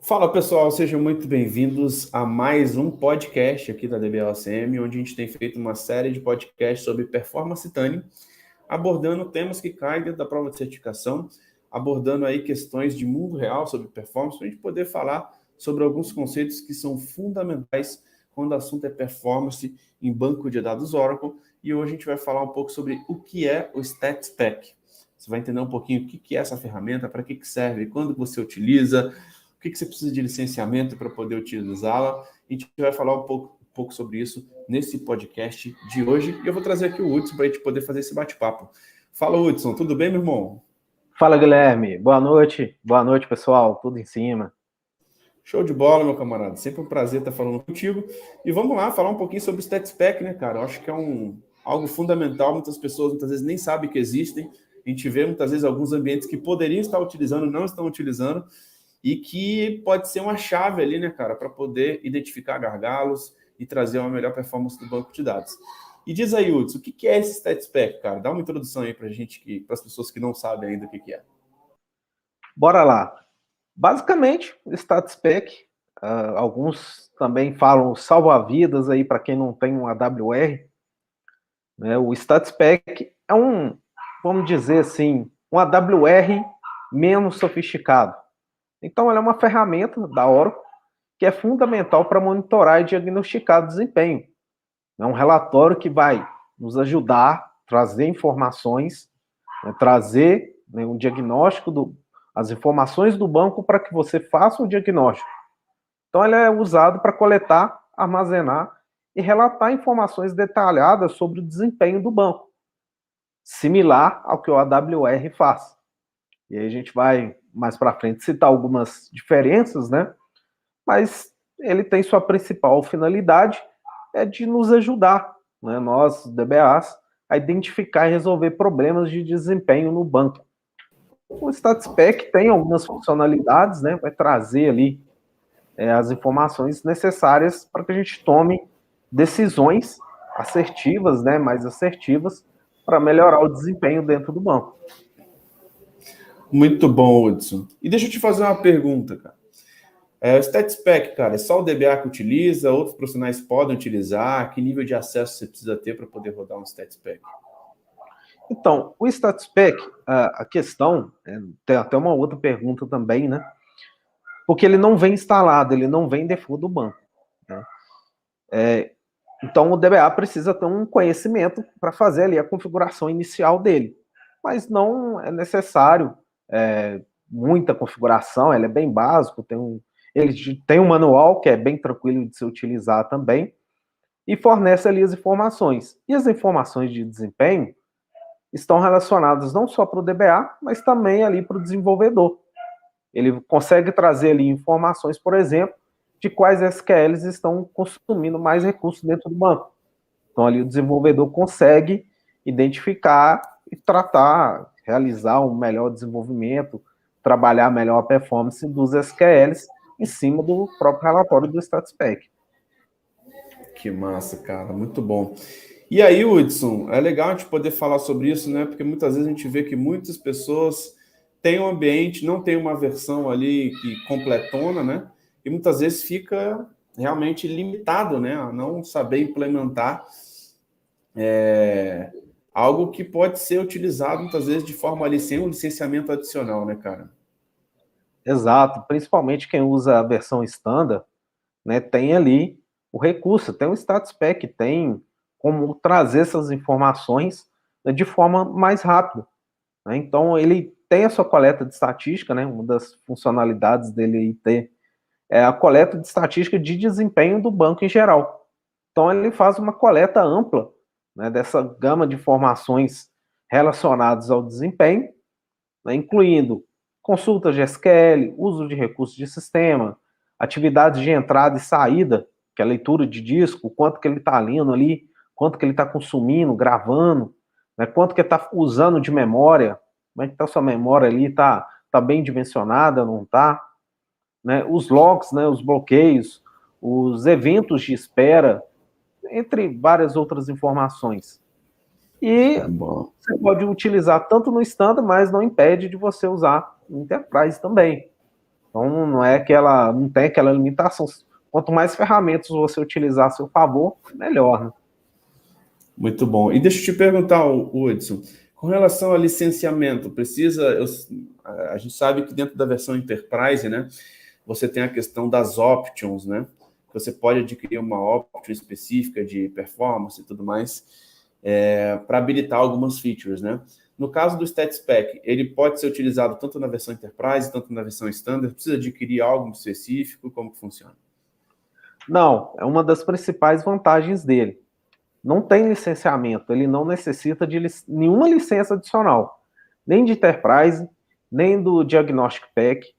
Fala pessoal, sejam muito bem-vindos a mais um podcast aqui da DBOCM, onde a gente tem feito uma série de podcasts sobre performance tuning, abordando temas que caem dentro da prova de certificação, abordando aí questões de mundo real sobre performance, para a gente poder falar sobre alguns conceitos que são fundamentais quando o assunto é performance em banco de dados Oracle. E hoje a gente vai falar um pouco sobre o que é o StatsPack. Você vai entender um pouquinho o que é essa ferramenta, para que serve, quando você utiliza, o que você precisa de licenciamento para poder utilizá-la. A gente vai falar um pouco sobre isso nesse podcast de hoje. E eu vou trazer aqui o Hudson para a gente poder fazer esse bate-papo. Fala, Hudson, tudo bem, meu irmão? Fala, Guilherme. Boa noite, pessoal. Tudo em cima. Show de bola, meu camarada. Sempre um prazer estar falando contigo. E vamos lá falar um pouquinho sobre o StatsPack, né, cara? Eu acho que é algo fundamental. Muitas pessoas, muitas vezes, nem sabem que existem. A gente vê, muitas vezes, alguns ambientes que poderiam estar utilizando, não estão utilizando, e que pode ser uma chave ali, né, cara, para poder identificar gargalos e trazer uma melhor performance do banco de dados. E diz aí, Hudson, o que é esse StatsPack, cara? Dá uma introdução aí para a gente, para as pessoas que não sabem ainda o que é. Bora lá. Basicamente, o StatsPack, alguns também falam salva-vidas aí para quem não tem um AWR. Né? O StatsPack é vamos dizer assim, um AWR menos sofisticado. Então, ela é uma ferramenta da Oracle que é fundamental para monitorar e diagnosticar o desempenho. É um relatório que vai nos ajudar a trazer informações, trazer um diagnóstico, as informações do banco para que você faça o diagnóstico. Então, ele é usado para coletar, armazenar e relatar informações detalhadas sobre o desempenho do banco, similar ao que o AWR faz. E aí a gente vai, mais para frente, citar algumas diferenças, né? Mas ele tem sua principal finalidade, é de nos ajudar, né, nós, DBAs, a identificar e resolver problemas de desempenho no banco. O StatsPack tem algumas funcionalidades, né, vai trazer ali as informações necessárias para que a gente tome decisões assertivas, né, mais assertivas, para melhorar o desempenho dentro do banco. Muito bom, Hudson. E deixa eu te fazer uma pergunta, cara. O StatsPack, cara, é só o DBA que utiliza? Outros profissionais podem utilizar? Que nível de acesso você precisa ter para poder rodar um StatsPack? Então, o StatsPack, a questão, tem até uma outra pergunta também, né? Porque ele não vem instalado, ele não vem default do banco. Né? Então, o DBA precisa ter um conhecimento para fazer ali a configuração inicial dele. Mas não é necessário muita configuração, ele é bem básico, ele tem um manual que é bem tranquilo de se utilizar também, e fornece ali as informações. E as informações de desempenho estão relacionadas não só para o DBA, mas também ali para o desenvolvedor. Ele consegue trazer ali informações, por exemplo, de quais SQLs estão consumindo mais recursos dentro do banco. Então, ali o desenvolvedor consegue identificar e tratar, realizar um melhor desenvolvimento, trabalhar melhor a performance dos SQLs em cima do próprio relatório do StatsPack. Que massa, cara, muito bom. E aí, Hudson, é legal a gente poder falar sobre isso, né? Porque muitas vezes a gente vê que muitas pessoas têm um ambiente, não tem uma versão ali que completona, né? E muitas vezes fica realmente limitado, né? A não saber implementar algo que pode ser utilizado muitas vezes de forma ali sem um licenciamento adicional, né, cara? Exato, principalmente quem usa a versão standard, né, tem ali o recurso, tem o StatsPack, tem como trazer essas informações, né, de forma mais rápida. Né? Então, ele tem a sua coleta de estatística, né, uma das funcionalidades dele é a coleta de estatística de desempenho do banco em geral. Então, ele faz uma coleta ampla, né, dessa gama de informações relacionadas ao desempenho, né, incluindo consultas de SQL, uso de recursos de sistema, atividades de entrada e saída, que é a leitura de disco, quanto que ele está lendo ali, quanto que ele está consumindo, gravando, né, quanto que ele está usando de memória, como é que está a sua memória ali, está bem dimensionada, não está? Né, os logs, né, os bloqueios, os eventos de espera, entre várias outras informações. E você pode utilizar tanto no standard, mas não impede de você usar no Enterprise também. Então, não é que ela não tem aquela limitação. Quanto mais ferramentas você utilizar a seu favor, melhor, né? Muito bom. E deixa eu te perguntar, Hudson, com relação a licenciamento, a gente sabe que dentro da versão Enterprise, né, você tem a questão das options, né? Você pode adquirir uma option específica de performance e tudo mais, para habilitar algumas features, né? No caso do StatSpec, ele pode ser utilizado tanto na versão Enterprise, tanto na versão Standard. Precisa adquirir algo específico? Como que funciona? Não, é uma das principais vantagens dele. Não tem licenciamento, ele não necessita de nenhuma licença adicional, nem de Enterprise, nem do Diagnostic Pack,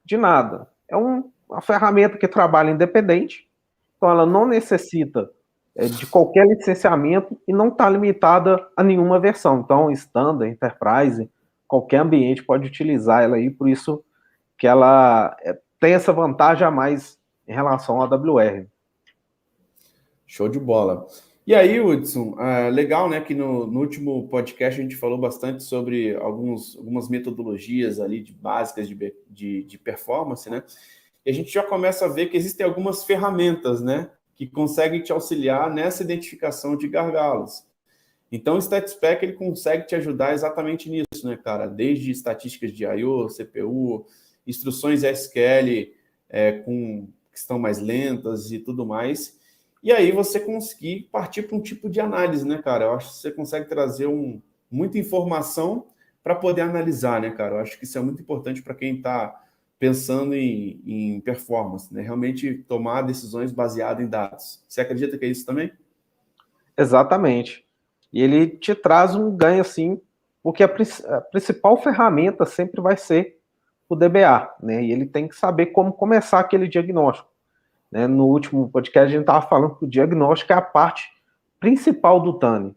de nada. É uma ferramenta que trabalha independente, então ela não necessita de qualquer licenciamento e não está limitada a nenhuma versão. Então, Standard, Enterprise, qualquer ambiente pode utilizar ela aí, por isso que ela tem essa vantagem a mais em relação à AWR. Show de bola. E aí, Hudson, legal, né, que no último podcast a gente falou bastante sobre algumas metodologias ali básicas de performance, né? E a gente já começa a ver que existem algumas ferramentas, né, que conseguem te auxiliar nessa identificação de gargalos. Então, o StatSpec, ele consegue te ajudar exatamente nisso, né, cara? Desde estatísticas de I/O, CPU, instruções SQL que estão mais lentas e tudo mais. E aí você conseguir partir para um tipo de análise, né, cara? Eu acho que você consegue trazer muita informação para poder analisar, né, cara? Eu acho que isso é muito importante para quem está pensando em performance, né? Realmente tomar decisões baseadas em dados. Você acredita que é isso também? Exatamente. E ele te traz um ganho, assim, porque a principal ferramenta sempre vai ser o DBA, né? E ele tem que saber como começar aquele diagnóstico. Né? No último podcast, a gente estava falando que o diagnóstico é a parte principal do TANI.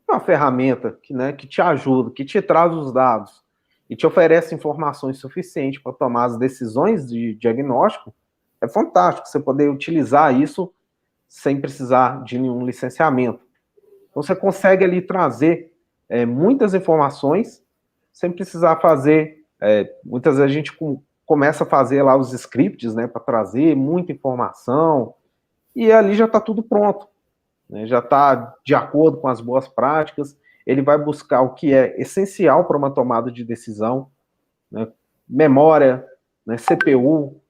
É uma ferramenta que te ajuda, que te traz os dados e te oferece informações suficientes para tomar as decisões de diagnóstico. É fantástico você poder utilizar isso sem precisar de nenhum licenciamento. Então, você consegue ali trazer muitas informações sem precisar fazer. Muitas vezes a gente começa a fazer lá os scripts, né, para trazer muita informação, e ali já está tudo pronto, né, já está de acordo com as boas práticas. Ele vai buscar o que é essencial para uma tomada de decisão, né, memória, né, CPU,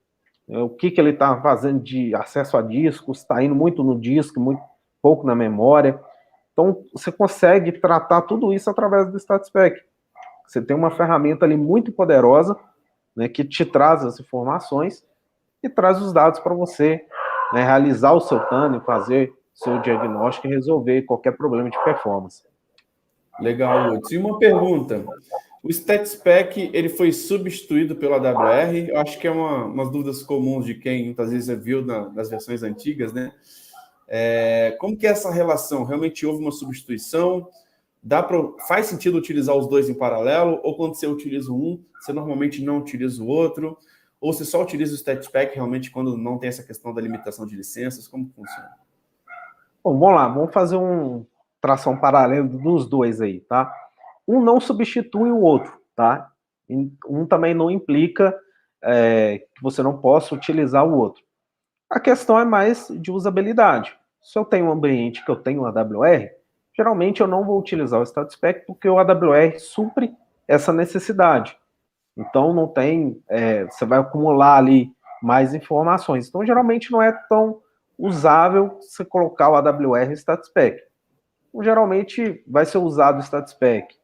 o que ele está fazendo de acesso a discos, está indo muito no disco, muito pouco na memória. Então, você consegue tratar tudo isso através do StatSpec. Você tem uma ferramenta ali muito poderosa, né, que te traz as informações e traz os dados para você, né, realizar o seu TANI, fazer seu diagnóstico e resolver qualquer problema de performance. Legal, Hudson. E uma pergunta. O StatSpec, ele foi substituído pelo AWR? Eu acho que é umas dúvidas comuns de quem muitas vezes viu nas versões antigas, né? Como que é essa relação? Realmente houve uma substituição? Faz sentido utilizar os dois em paralelo? Ou quando você utiliza um, você normalmente não utiliza o outro? Ou você só utiliza o StatSpec realmente quando não tem essa questão da limitação de licenças? Como funciona? Bom, vamos lá, vamos fazer tração paralela dos dois aí, tá? Um não substitui o outro, tá? Um também não implica que você não possa utilizar o outro. A questão é mais de usabilidade. Se eu tenho um ambiente que eu tenho um AWR, geralmente eu não vou utilizar o StatSpec porque o AWR supre essa necessidade. Então não tem, você vai acumular ali mais informações. Então geralmente não é tão usável você colocar o AWR em StatSpec. Então, geralmente vai ser usado o StatSpec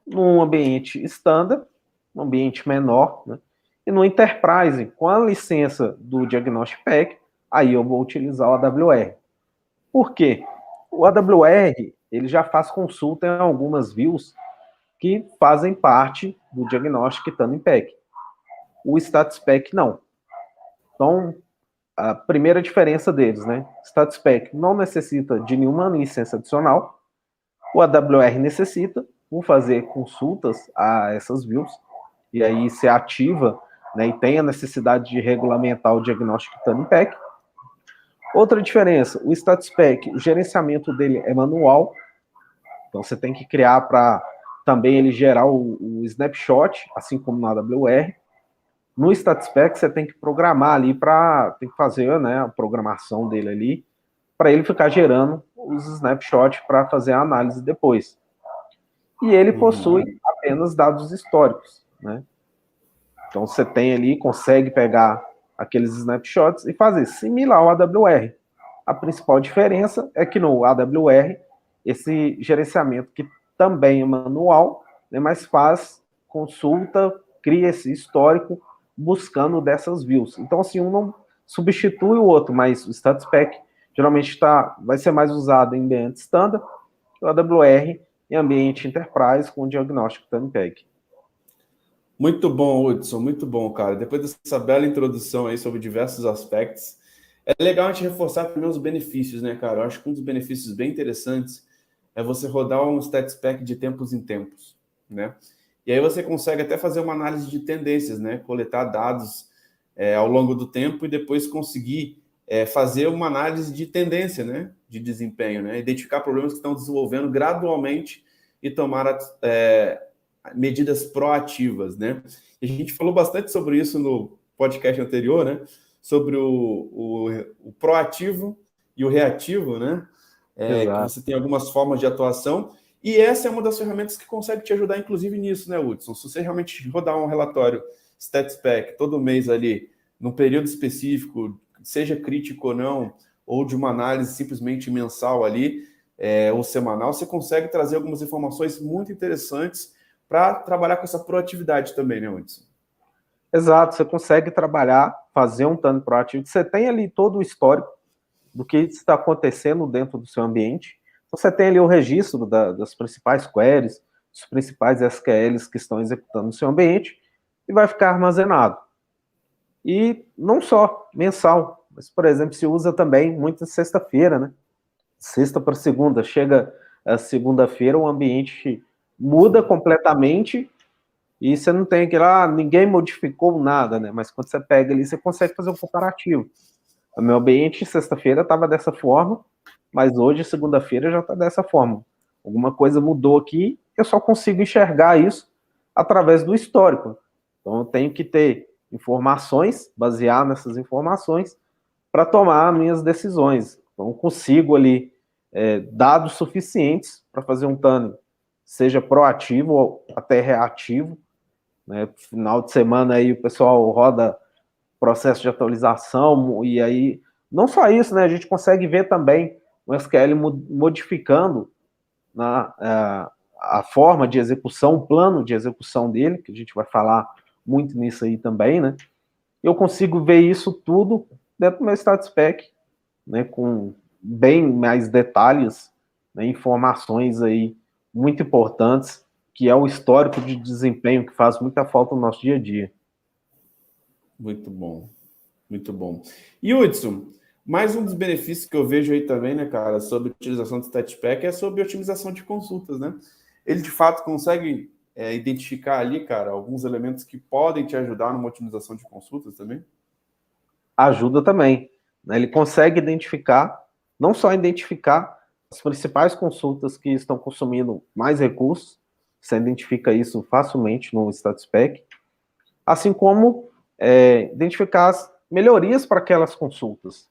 num ambiente standard, um ambiente menor, né? E no Enterprise, com a licença do Diagnostic Pack, aí eu vou utilizar o AWR. Por quê? O AWR, ele já faz consulta em algumas views que fazem parte do Diagnostic Tuning Pack. O StatSpec não. Então, a primeira diferença deles, né? StatSpec não necessita de nenhuma licença adicional. O AWR necessita. Vou fazer consultas a essas views e aí se ativa, né, e tem a necessidade de regulamentar o Diagnostic Tuning Pack. Outra diferença, o StatSpec, o gerenciamento dele é manual, então você tem que criar para também ele gerar o snapshot, assim como no AWR. No StatSpec, você tem que programar ali tem que fazer, né, a programação dele ali, para ele ficar gerando os snapshots para fazer a análise depois. E ele possui apenas dados históricos, né? Então você tem ali, consegue pegar aqueles snapshots e fazer similar ao AWR. A principal diferença é que no AWR, esse gerenciamento que também é manual, né, mas faz consulta, cria esse histórico buscando dessas views. Então, assim, um não substitui o outro, mas o StatSpec geralmente vai ser mais usado em ambiente standard, o AWR em ambiente enterprise com diagnóstico TANPEG. Muito bom, Hudson, muito bom, cara. Depois dessa bela introdução aí sobre diversos aspectos, é legal a gente reforçar também os benefícios, né, cara? Eu acho que um dos benefícios bem interessantes é você rodar um StatSpec de tempos em tempos, né? E aí você consegue até fazer uma análise de tendências, né? Coletar dados ao longo do tempo e depois conseguir fazer uma análise de tendência, né? De desempenho, né? Identificar problemas que estão desenvolvendo gradualmente e tomar medidas proativas, né? E a gente falou bastante sobre isso no podcast anterior, né? Sobre o proativo e o reativo, né? Que você tem algumas formas de atuação, e essa é uma das ferramentas que consegue te ajudar, inclusive, nisso, né, Hudson? Se você realmente rodar um relatório StatSpec todo mês ali, num período específico, seja crítico ou não, ou de uma análise simplesmente mensal ali, ou semanal, você consegue trazer algumas informações muito interessantes para trabalhar com essa proatividade também, né, Hudson? Exato, você consegue trabalhar, fazer um TAN proativo, você tem ali todo o histórico do que está acontecendo dentro do seu ambiente. Então, você tem ali o registro das principais queries, dos principais SQLs que estão executando no seu ambiente, e vai ficar armazenado. E não só mensal, mas, por exemplo, se usa também muito sexta-feira, né? Sexta para segunda, chega a segunda-feira, o ambiente muda completamente e você não tem aquele, ninguém modificou nada, né? Mas quando você pega ali, você consegue fazer um comparativo. O meu ambiente, sexta-feira, estava dessa forma, mas hoje, segunda-feira, já está dessa forma. Alguma coisa mudou aqui, eu só consigo enxergar isso através do histórico. Então, eu tenho que ter informações, basear nessas informações, para tomar minhas decisões. Então, eu consigo ali dados suficientes para fazer um TAN, seja proativo ou até reativo. Né? Final de semana aí o pessoal roda processo de atualização, e aí, não só isso, né, a gente consegue ver também o SQL modificando a forma de execução, o plano de execução dele, que a gente vai falar muito nisso aí também, né, eu consigo ver isso tudo dentro do meu StatSpec, né, com bem mais detalhes, né, informações aí muito importantes, que é o histórico de desempenho que faz muita falta no nosso dia a dia. Muito bom, muito bom. E Hudson, mais um dos benefícios que eu vejo aí também, né, cara, sobre a utilização do StatSpec é sobre otimização de consultas, né? Ele, de fato, consegue identificar ali, cara, alguns elementos que podem te ajudar numa otimização de consultas também? Ajuda também, né? Ele consegue identificar, não só identificar as principais consultas que estão consumindo mais recursos, você identifica isso facilmente no StatSpec, assim como identificar as melhorias para aquelas consultas.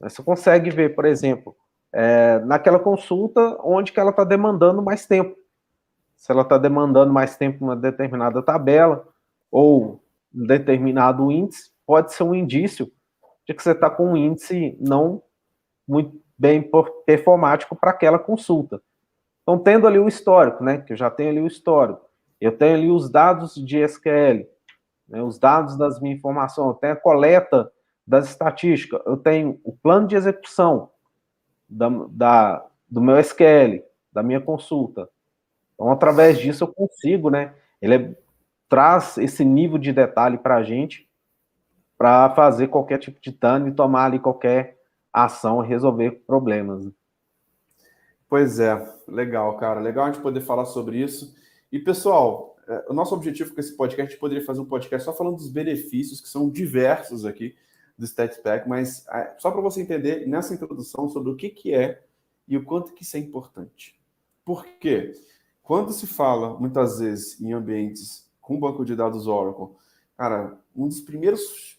Você consegue ver, por exemplo, naquela consulta onde que ela está demandando mais tempo. Se ela está demandando mais tempo numa determinada tabela ou um determinado índice, pode ser um indício de que você está com um índice não muito bem performático para aquela consulta. Então, tendo ali o histórico, né, que eu já tenho ali o histórico, eu tenho ali os dados de SQL, né, os dados das minhas informações, eu tenho a coleta das estatísticas, eu tenho o plano de execução do meu SQL, da minha consulta. Então, através disso, eu consigo, né, traz esse nível de detalhe para a gente, para fazer qualquer tipo de dano e tomar ali qualquer ação e resolver problemas. Pois é, legal, cara. Legal a gente poder falar sobre isso. E, pessoal, o nosso objetivo com esse podcast, a gente poderia fazer um podcast só falando dos benefícios, que são diversos aqui do StatSpec, mas só para você entender nessa introdução sobre o que é e o quanto que isso é importante. Por quê? Quando se fala, muitas vezes, em ambientes com banco de dados Oracle, cara, um dos primeiros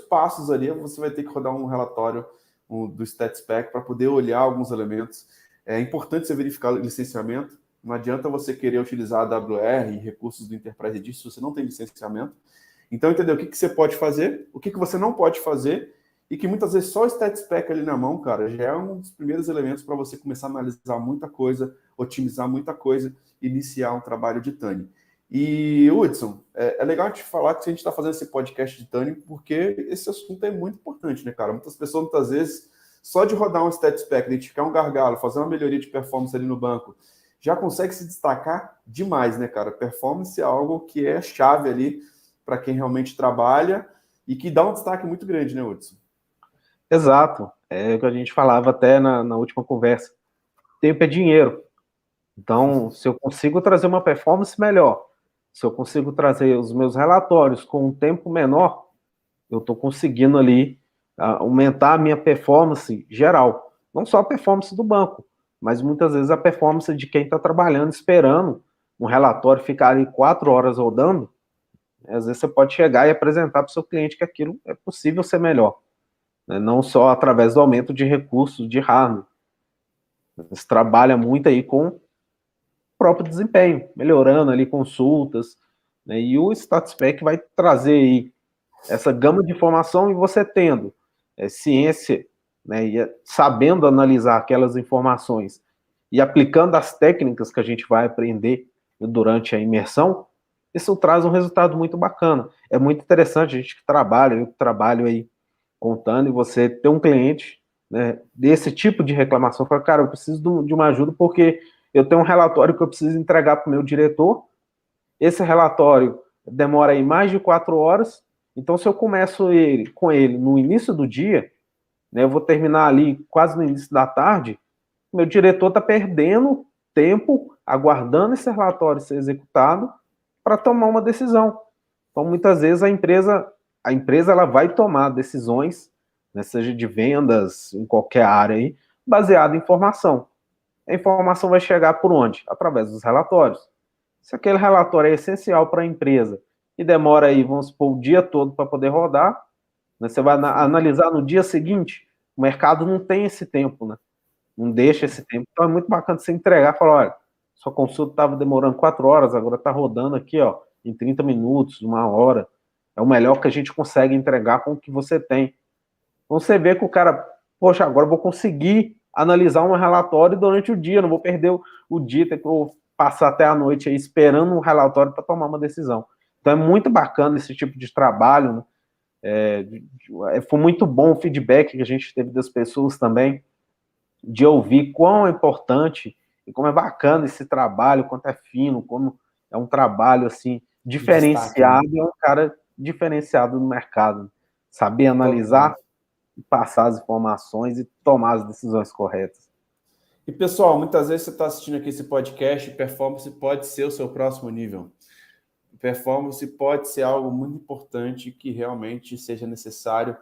passos ali, você vai ter que rodar um relatório do StatSpec para poder olhar alguns elementos. É importante você verificar o licenciamento. Não adianta você querer utilizar a AWR e recursos do Enterprise Edition se você não tem licenciamento. Então, entendeu? O que você pode fazer, o que você não pode fazer, e que muitas vezes só o StatSpec ali na mão, cara, já é um dos primeiros elementos para você começar a analisar muita coisa, otimizar muita coisa, iniciar um trabalho de Tani. E, Hudson, é legal te falar que a gente está fazendo esse podcast de Tani, porque esse assunto é muito importante, né, cara? Muitas pessoas, muitas vezes, só de rodar um StatSpec, identificar um gargalo, fazer uma melhoria de performance ali no banco, já consegue se destacar demais, né, cara? Performance é algo que é chave ali para quem realmente trabalha e que dá um destaque muito grande, né, Hudson? Exato. É o que a gente falava até na última conversa. Tempo é dinheiro. Então, se eu consigo trazer uma performance melhor, se eu consigo trazer os meus relatórios com um tempo menor, eu estou conseguindo ali aumentar a minha performance geral. Não só a performance do banco, mas muitas vezes a performance de quem está trabalhando, esperando um relatório ficar ali 4 horas rodando. Às vezes você pode chegar e apresentar para o seu cliente que aquilo é possível ser melhor, né? Não só através do aumento de recursos de hardware. Você trabalha muito aí com o próprio desempenho, melhorando ali consultas, né? E o StatSpec vai trazer aí essa gama de informação, e você tendo ciência, né, e sabendo analisar aquelas informações e aplicando as técnicas que a gente vai aprender durante a imersão, isso traz um resultado muito bacana. É muito interessante a gente que trabalha, eu trabalho aí contando, e você ter um cliente, né, desse tipo de reclamação, fala, cara, eu preciso de uma ajuda porque eu tenho um relatório que eu preciso entregar para o meu diretor, esse relatório demora aí mais de 4 horas, então se eu começo com ele no início do dia, né, eu vou terminar ali quase no início da tarde, meu diretor está perdendo tempo aguardando esse relatório ser executado para tomar uma decisão. Então, muitas vezes, a empresa ela vai tomar decisões, né, seja de vendas, em qualquer área aí, baseada em informação. A informação vai chegar por onde? Através dos relatórios. Se aquele relatório é essencial para a empresa e demora aí, vamos supor, o dia todo para poder rodar, né, você vai analisar no dia seguinte, o mercado não tem esse tempo, né? Não deixa esse tempo. Então é muito bacana você entregar e falar, olha, sua consulta estava demorando 4 horas, agora está rodando aqui, ó, em 30 minutos, 1 hora. É o melhor que a gente consegue entregar com o que você tem. Então você vê que o cara, poxa, agora eu vou conseguir analisar um relatório durante o dia, não vou perder o dia, ter que passar até a noite aí esperando um relatório para tomar uma decisão. Então é muito bacana esse tipo de trabalho, né? Foi muito bom o feedback que a gente teve das pessoas também, de ouvir quão é importante e como é bacana esse trabalho, quanto é fino, como é um trabalho assim diferenciado, e é um cara diferenciado no mercado. Saber analisar, passar as informações e tomar as decisões corretas. E pessoal, muitas vezes você está assistindo aqui esse podcast, performance pode ser o seu próximo nível. Performance pode ser algo muito importante que realmente seja necessário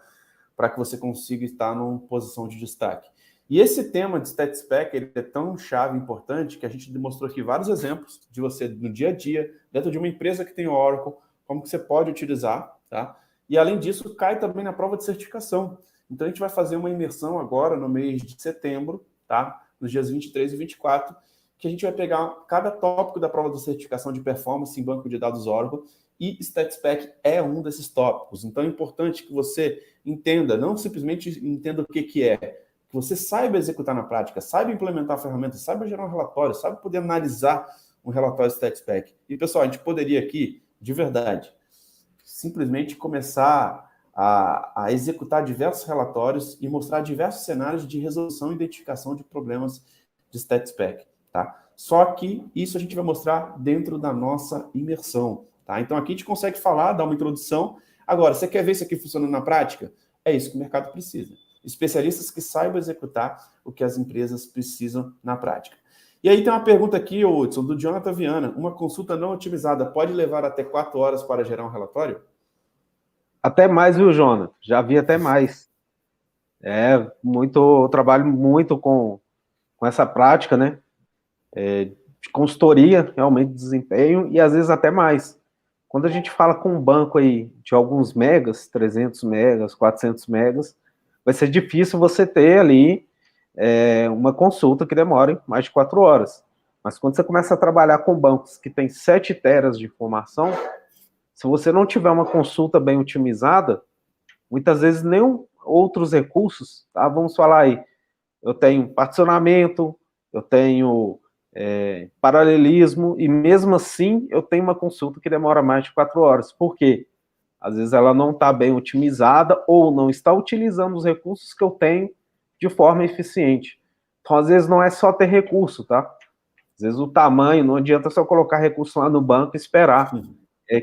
para que você consiga estar numa posição de destaque. E esse tema de StatSpec ele é tão chave e importante que a gente demonstrou aqui vários exemplos de você no dia a dia, dentro de uma empresa que tem Oracle, como que você pode utilizar, tá? E além disso, cai também na prova de certificação. Então a gente vai fazer uma imersão agora no mês de setembro, tá? Nos dias 23 e 24, que a gente vai pegar cada tópico da prova de certificação de performance em banco de dados Oracle, e StatSpec é um desses tópicos. Então é importante que você entenda, não simplesmente entenda o que é, que você saiba executar na prática, saiba implementar a ferramenta, saiba gerar um relatório, saiba poder analisar um relatório StatSpec. E, pessoal, a gente poderia aqui, de verdade, simplesmente começar a executar diversos relatórios e mostrar diversos cenários de resolução e identificação de problemas de StatSpec, tá? Só que isso a gente vai mostrar dentro da nossa imersão, tá? Então aqui a gente consegue falar, dar uma introdução. Agora, você quer ver isso aqui funcionando na prática? É isso que o mercado precisa. Especialistas que saibam executar o que as empresas precisam na prática. E aí tem uma pergunta aqui, Hudson, do Jonathan Viana. Uma consulta não otimizada pode levar até 4 horas para gerar um relatório? Até mais, viu, Jonathan? Já vi até mais. Eu trabalho muito com essa prática, né? De consultoria, realmente, de desempenho, e às vezes até mais. Quando a gente fala com um banco aí de alguns megas, 300 megas, 400 megas, vai ser difícil você ter ali uma consulta que demore mais de 4 horas. Mas quando você começa a trabalhar com bancos que tem 7 teras de informação, se você não tiver uma consulta bem otimizada, muitas vezes nem outros recursos, tá? Vamos falar aí, eu tenho particionamento, eu tenho paralelismo, e mesmo assim eu tenho uma consulta que demora mais de 4 horas. Por quê? Às vezes ela não está bem otimizada ou não está utilizando os recursos que eu tenho de forma eficiente. Então, às vezes, não é só ter recurso, tá? Às vezes o tamanho, não adianta só colocar recurso lá no banco e esperar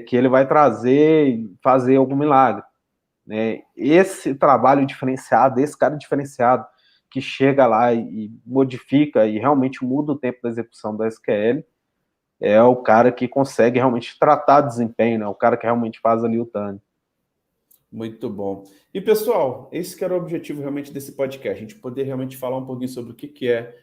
que ele vai trazer, fazer algum milagre. Né? Esse trabalho diferenciado, esse cara diferenciado, que chega lá e modifica e realmente muda o tempo da execução da SQL, é o cara que consegue realmente tratar desempenho, né? O cara que realmente faz ali o TANI. Muito bom. E, pessoal, esse que era o objetivo realmente desse podcast, a gente poder realmente falar um pouquinho sobre o que é,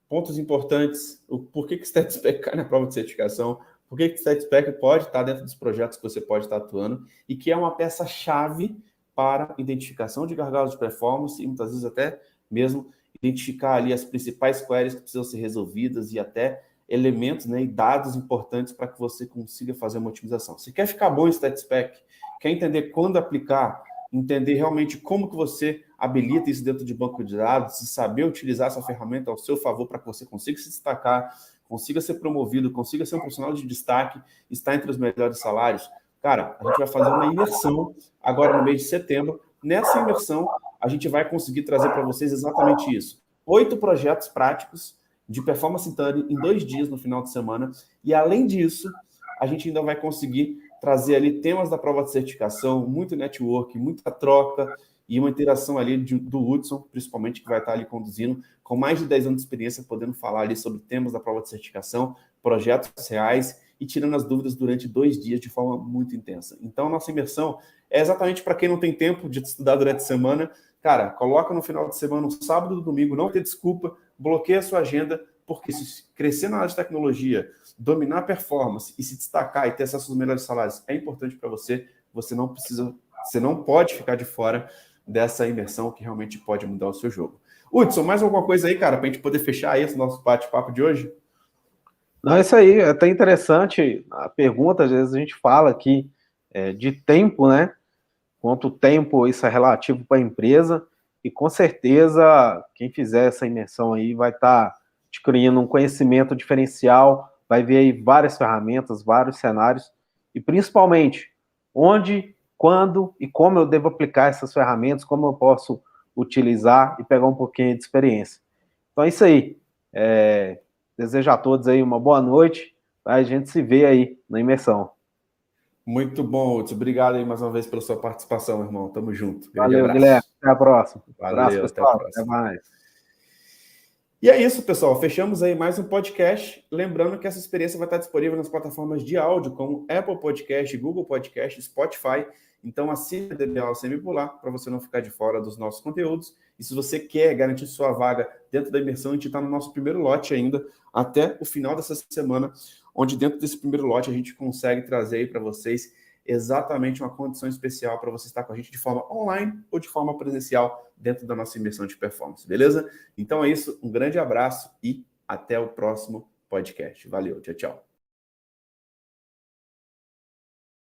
pontos importantes, o porquê que StatSpec cai na prova de certificação, por que StatSpec pode estar dentro dos projetos que você pode estar atuando, e que é uma peça-chave para identificação de gargalos de performance e muitas vezes até mesmo identificar ali as principais queries que precisam ser resolvidas e até elementos, né, e dados importantes para que você consiga fazer uma otimização. Se quer ficar bom em StatSpec, quer entender quando aplicar, entender realmente como que você habilita isso dentro de banco de dados e saber utilizar essa ferramenta ao seu favor para que você consiga se destacar, consiga ser promovido, consiga ser um profissional de destaque, estar entre os melhores salários. Cara, a gente vai fazer uma imersão agora no mês de setembro. Nessa imersão, a gente vai conseguir trazer para vocês exatamente isso. 8 projetos práticos de performance tuning em 2 dias no final de semana. E, além disso, a gente ainda vai conseguir trazer ali temas da prova de certificação, muito network, muita troca e uma interação ali do Hudson, principalmente, que vai estar ali conduzindo, com mais de 10 anos de experiência, podendo falar ali sobre temas da prova de certificação, projetos reais e tirando as dúvidas durante 2 dias de forma muito intensa. Então, nossa imersão é exatamente para quem não tem tempo de estudar durante a semana. Cara, coloca no final de semana, no sábado ou domingo, não tem desculpa, bloqueia a sua agenda, porque se crescer na área de tecnologia, dominar a performance e se destacar e ter acesso aos melhores salários é importante para você, você não pode ficar de fora dessa imersão que realmente pode mudar o seu jogo. Hudson, mais alguma coisa aí, cara, para a gente poder fechar aí esse nosso bate-papo de hoje? Não, é isso aí, é até interessante a pergunta, às vezes a gente fala aqui de tempo, né? Quanto tempo isso é relativo para a empresa, e com certeza quem fizer essa imersão aí vai estar adquirindo um conhecimento diferencial, vai ver aí várias ferramentas, vários cenários, e principalmente onde, quando e como eu devo aplicar essas ferramentas, como eu posso utilizar e pegar um pouquinho de experiência. Então é isso aí. Desejo a todos aí uma boa noite. A gente se vê aí na imersão. Muito bom, Hudson. Obrigado aí mais uma vez pela sua participação, irmão. Tamo junto. Grande Valeu, abraço. Guilherme. Até a próxima. Valeu, Abraço, até a pessoal. Até próxima. mais. E é isso, pessoal. Fechamos aí mais um podcast. Lembrando que essa experiência vai estar disponível nas plataformas de áudio, como Apple Podcast, Google Podcast, Spotify. Então, assine a DBA por lá, para você não ficar de fora dos nossos conteúdos. E se você quer garantir sua vaga dentro da imersão, a gente está no nosso primeiro lote ainda, até o final dessa semana, onde dentro desse primeiro lote a gente consegue trazer aí para vocês exatamente uma condição especial para você estar com a gente de forma online ou de forma presencial dentro da nossa imersão de performance, beleza? Então é isso, um grande abraço e até o próximo podcast. Valeu, tchau, tchau.